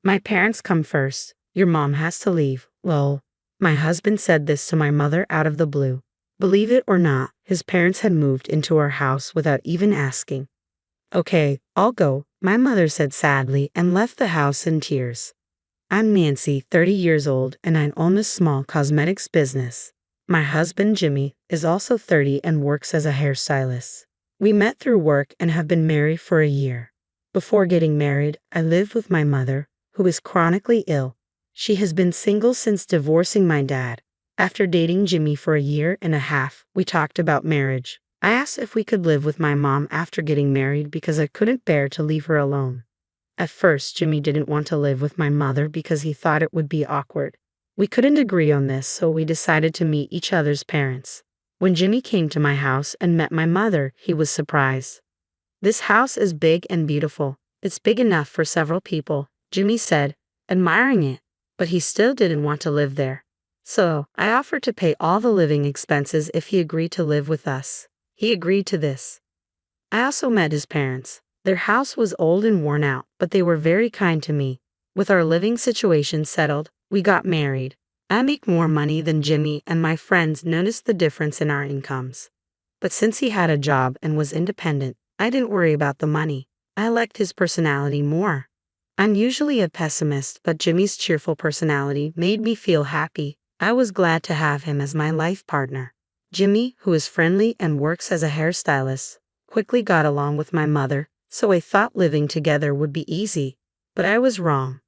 My parents come first. Your mom has to leave. Lol. My husband said this to my mother out of the blue. Believe it or not, his parents had moved into our house without even asking. Okay, I'll go, my mother said sadly and left the house in tears. I'm Nancy, 30 years old, and I own a small cosmetics business. My husband Jimmy is also 30 and works as a hairstylist. We met through work and have been married for a year. Before getting married, I lived with my mother, who is chronically ill. She has been single since divorcing my dad. After dating Jimmy for a year and a half, we talked about marriage. I asked if we could live with my mom after getting married because I couldn't bear to leave her alone. At first, Jimmy didn't want to live with my mother because he thought it would be awkward. We couldn't agree on this, so we decided to meet each other's parents. When Jimmy came to my house and met my mother, he was surprised. This house is big and beautiful. It's big enough for several people, Jimmy said, admiring it, but he still didn't want to live there. So, I offered to pay all the living expenses if he agreed to live with us. He agreed to this. I also met his parents. Their house was old and worn out, but they were very kind to me. With our living situation settled, we got married. I make more money than Jimmy, and my friends noticed the difference in our incomes. But since he had a job and was independent, I didn't worry about the money. I liked his personality more. I'm usually a pessimist, but Jimmy's cheerful personality made me feel happy. I was glad to have him as my life partner. Jimmy, who is friendly and works as a hairstylist, quickly got along with my mother, so I thought living together would be easy. But I was wrong.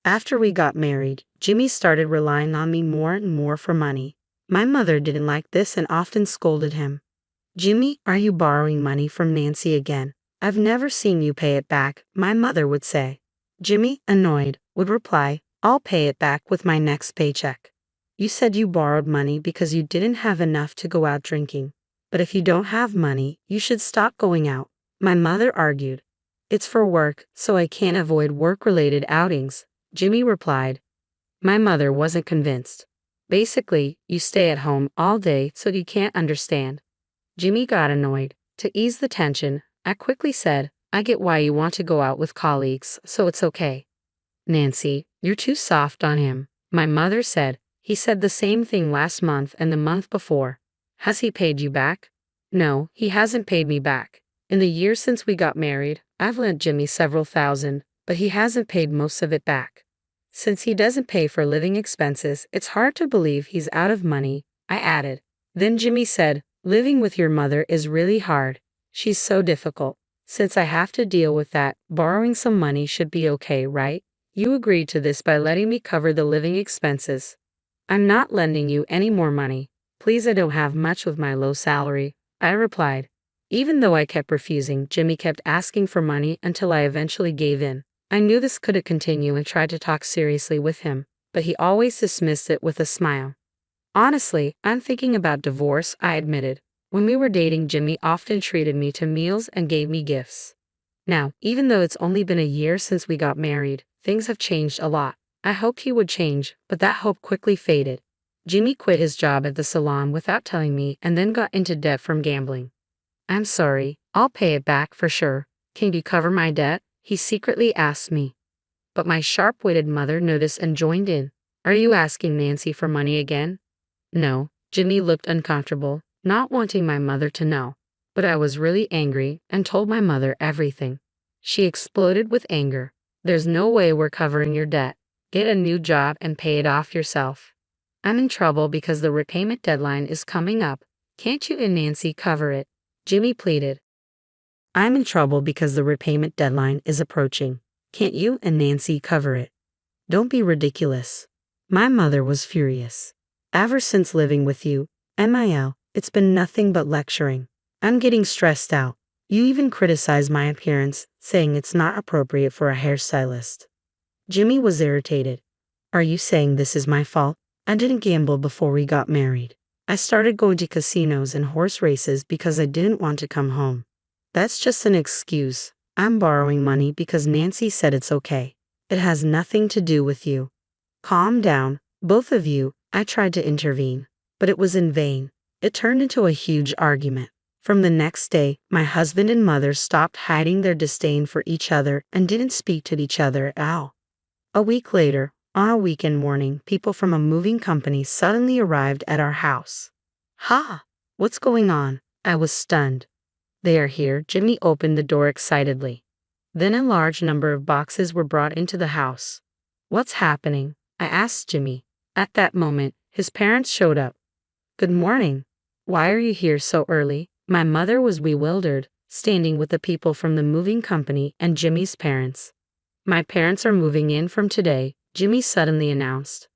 After we got married, Jimmy started relying on me more and more for money. My mother didn't like this and often scolded him. Jimmy, are you borrowing money from Nancy again? I've never seen you pay it back, my mother would say. Jimmy, annoyed, would reply, I'll pay it back with my next paycheck. You said you borrowed money because you didn't have enough to go out drinking. But if you don't have money, you should stop going out, my mother argued. It's for work, so I can't avoid work-related outings, Jimmy replied. My mother wasn't convinced. Basically, you stay at home all day so you can't understand. Jimmy got annoyed. To ease the tension, I quickly said, I get why you want to go out with colleagues, so it's okay. Nancy, you're too soft on him, my mother said. He said the same thing last month and the month before. Has he paid you back? No, he hasn't paid me back. In the years since we got married, I've lent Jimmy several thousand, but he hasn't paid most of it back. Since he doesn't pay for living expenses, it's hard to believe he's out of money, I added. Then Jimmy said, living with your mother is really hard. She's so difficult. Since I have to deal with that, borrowing some money should be okay, right? You agreed to this by letting me cover the living expenses. I'm not lending you any more money. Please, I don't have much with my low salary, I replied. Even though I kept refusing, Jimmy kept asking for money until I eventually gave in. I knew this couldn't continue and tried to talk seriously with him, but he always dismissed it with a smile. Honestly, I'm thinking about divorce, I admitted. When we were dating, Jimmy often treated me to meals and gave me gifts. Now, even though it's only been a year since we got married, things have changed a lot. I hoped he would change, but that hope quickly faded. Jimmy quit his job at the salon without telling me and then got into debt from gambling. I'm sorry, I'll pay it back for sure. Can you cover my debt? He secretly asked me. But my sharp-witted mother noticed and joined in. Are you asking Nancy for money again? No, Jimmy looked uncomfortable, not wanting my mother to know. But I was really angry and told my mother everything. She exploded with anger. There's no way we're covering your debt. Get a new job and pay it off yourself. I'm in trouble because the repayment deadline is coming up. Can't you and Nancy cover it? Jimmy pleaded. I'm in trouble because the repayment deadline is approaching. Can't you and Nancy cover it? Don't be ridiculous. My mother was furious. Ever since living with you, MIL, it's been nothing but lecturing. I'm getting stressed out. You even criticize my appearance, saying it's not appropriate for a hairstylist. Jimmy was irritated. Are you saying this is my fault? I didn't gamble before we got married. I started going to casinos and horse races because I didn't want to come home. That's just an excuse. I'm borrowing money because Nancy said it's okay. It has nothing to do with you. Calm down, both of you. I tried to intervene, but it was in vain. It turned into a huge argument. From the next day, my husband and mother stopped hiding their disdain for each other and didn't speak to each other at all. A week later, on a weekend morning, people from a moving company suddenly arrived at our house. Ha! What's going on? I was stunned. They are here. Jimmy opened the door excitedly. Then a large number of boxes were brought into the house. What's happening? I asked Jimmy. At that moment, his parents showed up. Good morning. Why are you here so early? My mother was bewildered, standing with the people from the moving company and Jimmy's parents. My parents are moving in from today, Jimmy suddenly announced.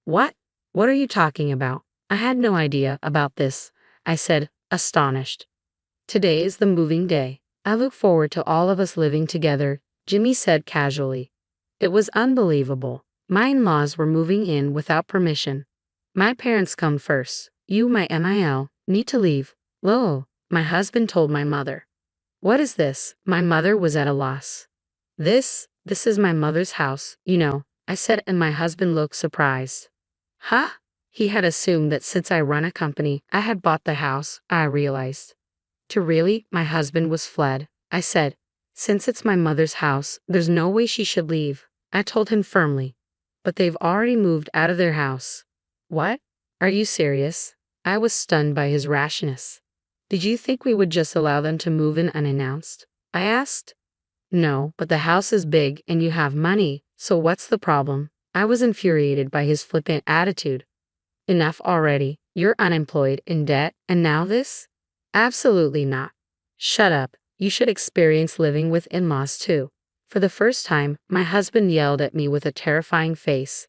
What? What are you talking about? I had no idea about this, I said, astonished. Today is the moving day. I look forward to all of us living together, Jimmy said casually. It was unbelievable. My in-laws were moving in without permission. My parents come first. You, my MIL, need to leave. Lol, my husband told my mother. What is this? My mother was at a loss. This is my mother's house, you know, I said, and my husband looked surprised. Huh? He had assumed that since I run a company, I had bought the house, I realized. To really, my husband was fled. I said, since it's my mother's house, there's no way she should leave. I told him firmly. But they've already moved out of their house. What? Are you serious? I was stunned by his rashness. Did you think we would just allow them to move in unannounced? I asked. No, but the house is big and you have money, so what's the problem? I was infuriated by his flippant attitude. Enough already. You're unemployed, in debt, and now this? Absolutely not. Shut up. You should experience living with in-laws too. For the first time, my husband yelled at me with a terrifying face.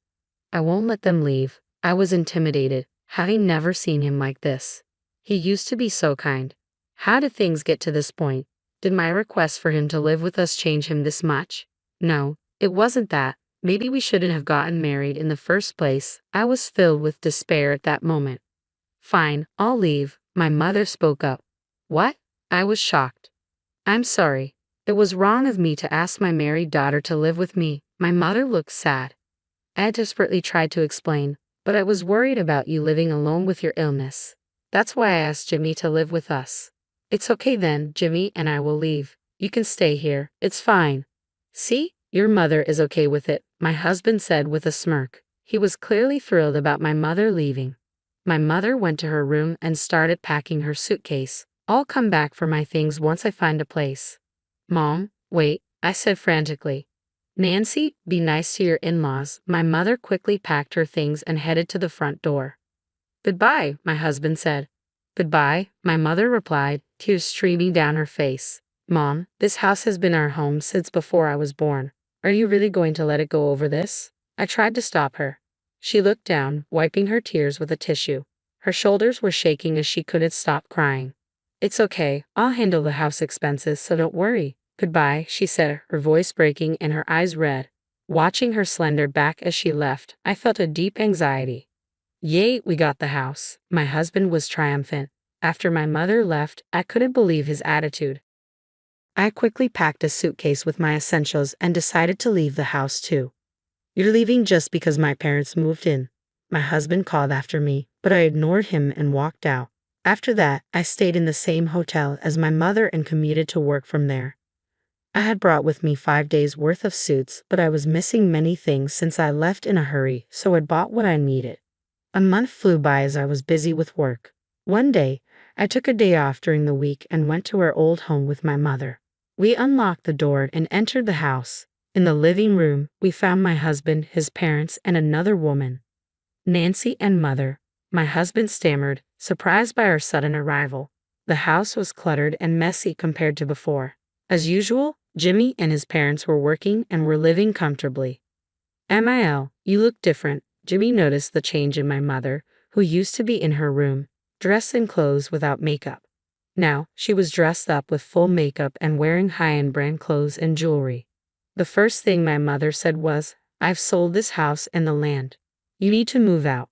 I won't let them leave. I was intimidated, having never seen him like this. He used to be so kind. How did things get to this point? Did my request for him to live with us change him this much? No, it wasn't that. Maybe we shouldn't have gotten married in the first place. I was filled with despair at that moment. Fine, I'll leave, my mother spoke up. What? I was shocked. I'm sorry. It was wrong of me to ask my married daughter to live with me. My mother looked sad. I desperately tried to explain, but I was worried about you living alone with your illness. That's why I asked Jimmy to live with us. It's okay then, Jimmy and I will leave. You can stay here, it's fine. See, your mother is okay with it, my husband said with a smirk. He was clearly thrilled about my mother leaving. My mother went to her room and started packing her suitcase. I'll come back for my things once I find a place. Mom, wait, I said frantically. Nancy, be nice to your in-laws. My mother quickly packed her things and headed to the front door. Goodbye, my husband said. Goodbye, my mother replied, tears streaming down her face. Mom, this house has been our home since before I was born. Are you really going to let it go over this? I tried to stop her. She looked down, wiping her tears with a tissue. Her shoulders were shaking as she couldn't stop crying. It's okay, I'll handle the house expenses, so don't worry. Goodbye, she said, her voice breaking and her eyes red. Watching her slender back as she left, I felt a deep anxiety. Yay, we got the house. My husband was triumphant. After my mother left, I couldn't believe his attitude. I quickly packed a suitcase with my essentials and decided to leave the house too. You're leaving just because my parents moved in. My husband called after me, but I ignored him and walked out. After that, I stayed in the same hotel as my mother and commuted to work from there. I had brought with me 5 days' worth of suits, but I was missing many things since I left in a hurry, so I bought what I needed. A month flew by as I was busy with work. One day, I took a day off during the week and went to our old home with my mother. We unlocked the door and entered the house. In the living room, we found my husband, his parents, and another woman. Nancy and mother. My husband stammered, surprised by our sudden arrival. The house was cluttered and messy compared to before. As usual, Jimmy and his parents were working and were living comfortably. MIL, you look different. Jimmy noticed the change in my mother, who used to be in her room, dressed in clothes without makeup. Now, she was dressed up with full makeup and wearing high-end brand clothes and jewelry. The first thing my mother said was, I've sold this house and the land. You need to move out.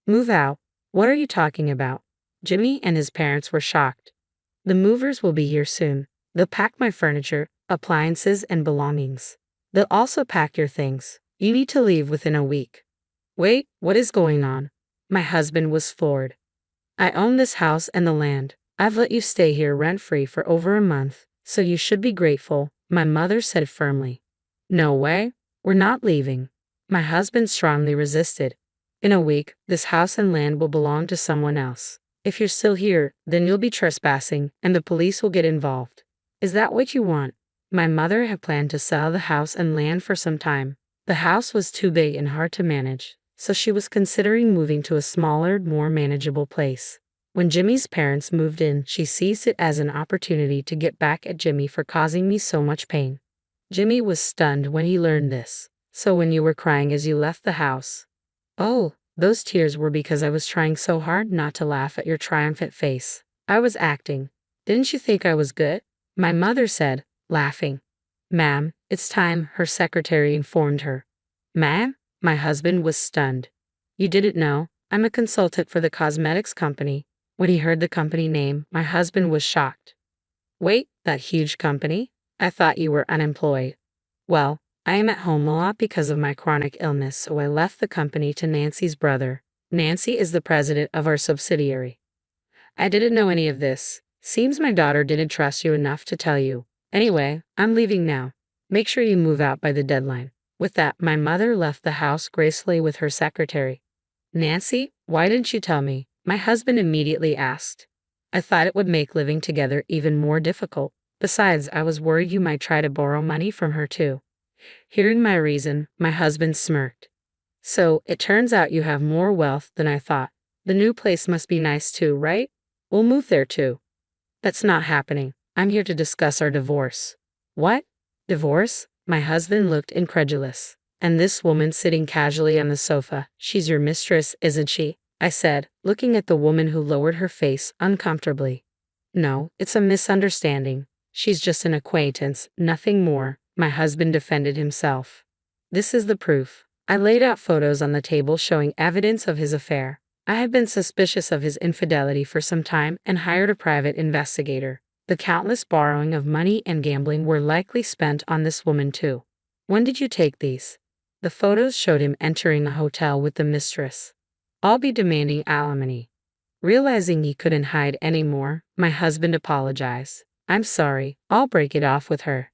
Move out? What are you talking about? Jimmy and his parents were shocked. The movers will be here soon. They'll pack my furniture, appliances, and belongings. They'll also pack your things. You need to leave within a week. Wait, what is going on? My husband was floored. I own this house and the land. I've let you stay here rent-free for over a month, so you should be grateful, my mother said firmly. No way. We're not leaving. My husband strongly resisted. In a week, this house and land will belong to someone else. If you're still here, then you'll be trespassing, and the police will get involved. Is that what you want? My mother had planned to sell the house and land for some time. The house was too big and hard to manage, so she was considering moving to a smaller, more manageable place. When Jimmy's parents moved in, she seized it as an opportunity to get back at Jimmy for causing me so much pain. Jimmy was stunned when he learned this. So when you were crying as you left the house? Oh, those tears were because I was trying so hard not to laugh at your triumphant face. I was acting. Didn't you think I was good? My mother said, laughing. Ma'am, it's time, her secretary informed her. Ma'am? My husband was stunned. You didn't know? I'm a consultant for the cosmetics company. When he heard the company name, my husband was shocked. Wait, that huge company? I thought you were unemployed. Well, I am at home a lot because of my chronic illness, so I left the company to Nancy's brother. Nancy is the president of our subsidiary. I didn't know any of this. Seems my daughter didn't trust you enough to tell you. Anyway, I'm leaving now. Make sure you move out by the deadline. With that, my mother left the house gracefully with her secretary. Nancy, why didn't you tell me? My husband immediately asked. I thought it would make living together even more difficult. Besides, I was worried you might try to borrow money from her too. Hearing my reason, my husband smirked. So, it turns out you have more wealth than I thought. The new place must be nice too, right? We'll move there too. That's not happening. I'm here to discuss our divorce. What? Divorce? My husband looked incredulous. And this woman sitting casually on the sofa, she's your mistress, isn't she? I said, looking at the woman who lowered her face uncomfortably. No, it's a misunderstanding. She's just an acquaintance, nothing more. My husband defended himself. This is the proof. I laid out photos on the table showing evidence of his affair. I had been suspicious of his infidelity for some time and hired a private investigator. The countless borrowing of money and gambling were likely spent on this woman too. When did you take these? The photos showed him entering a hotel with the mistress. I'll be demanding alimony. Realizing he couldn't hide anymore, my husband apologized. I'm sorry, I'll break it off with her.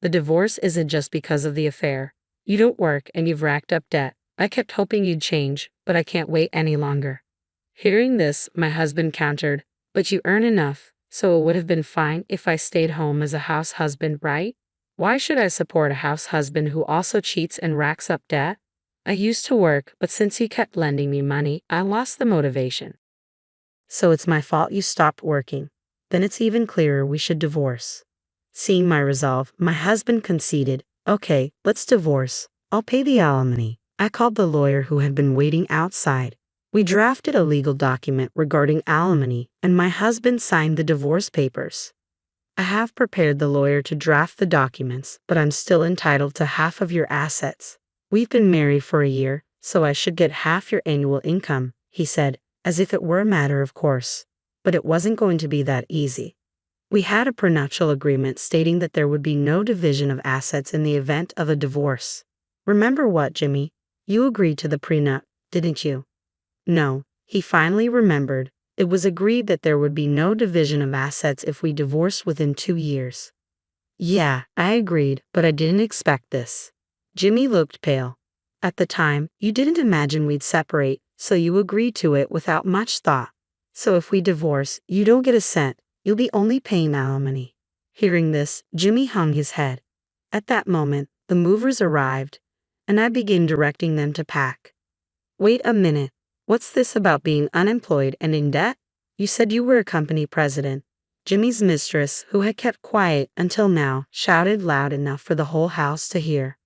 The divorce isn't just because of the affair. You don't work and you've racked up debt. I kept hoping you'd change, but I can't wait any longer. Hearing this, my husband countered, but you earn enough, so it would have been fine if I stayed home as a house husband, right? Why should I support a house husband who also cheats and racks up debt? I used to work, but since he kept lending me money, I lost the motivation. So it's my fault you stopped working. Then it's even clearer we should divorce. Seeing my resolve, my husband conceded, okay, let's divorce. I'll pay the alimony. I called the lawyer who had been waiting outside. We drafted a legal document regarding alimony, and my husband signed the divorce papers. I have prepared the lawyer to draft the documents, but I'm still entitled to half of your assets. We've been married for a year, so I should get half your annual income, he said, as if it were a matter of course. But it wasn't going to be that easy. We had a prenuptial agreement stating that there would be no division of assets in the event of a divorce. Remember what, Jimmy? You agreed to the prenup, didn't you? No, he finally remembered. It was agreed that there would be no division of assets if we divorced within 2 years. Yeah, I agreed, but I didn't expect this. Jimmy looked pale. At the time, you didn't imagine we'd separate, so you agreed to it without much thought. So if we divorce, you don't get a cent. You'll be only paying alimony. Hearing this, Jimmy hung his head. At that moment, the movers arrived, and I began directing them to pack. Wait a minute. What's this about being unemployed and in debt? You said you were a company president. Jimmy's mistress, who had kept quiet until now, shouted loud enough for the whole house to hear.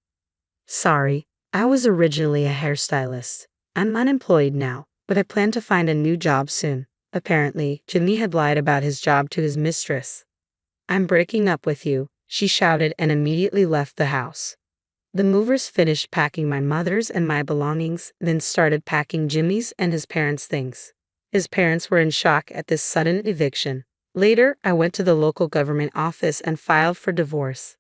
Sorry, I was originally a hairstylist. I'm unemployed now, but I plan to find a new job soon. Apparently, Jimmy had lied about his job to his mistress. I'm breaking up with you, she shouted and immediately left the house. The movers finished packing my mother's and my belongings, then started packing Jimmy's and his parents' things. His parents were in shock at this sudden eviction. Later, I went to the local government office and filed for divorce.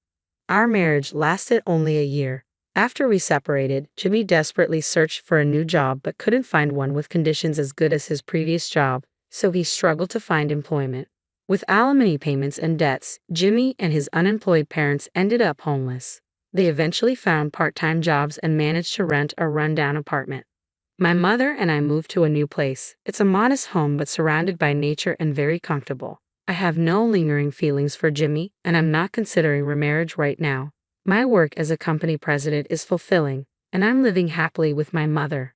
Our marriage lasted only a year. After we separated, Jimmy desperately searched for a new job but couldn't find one with conditions as good as his previous job, so he struggled to find employment. With alimony payments and debts, Jimmy and his unemployed parents ended up homeless. They eventually found part-time jobs and managed to rent a rundown apartment. My mother and I moved to a new place. It's a modest home but surrounded by nature and very comfortable. I have no lingering feelings for Jimmy, and I'm not considering remarriage right now. My work as a company president is fulfilling, and I'm living happily with my mother.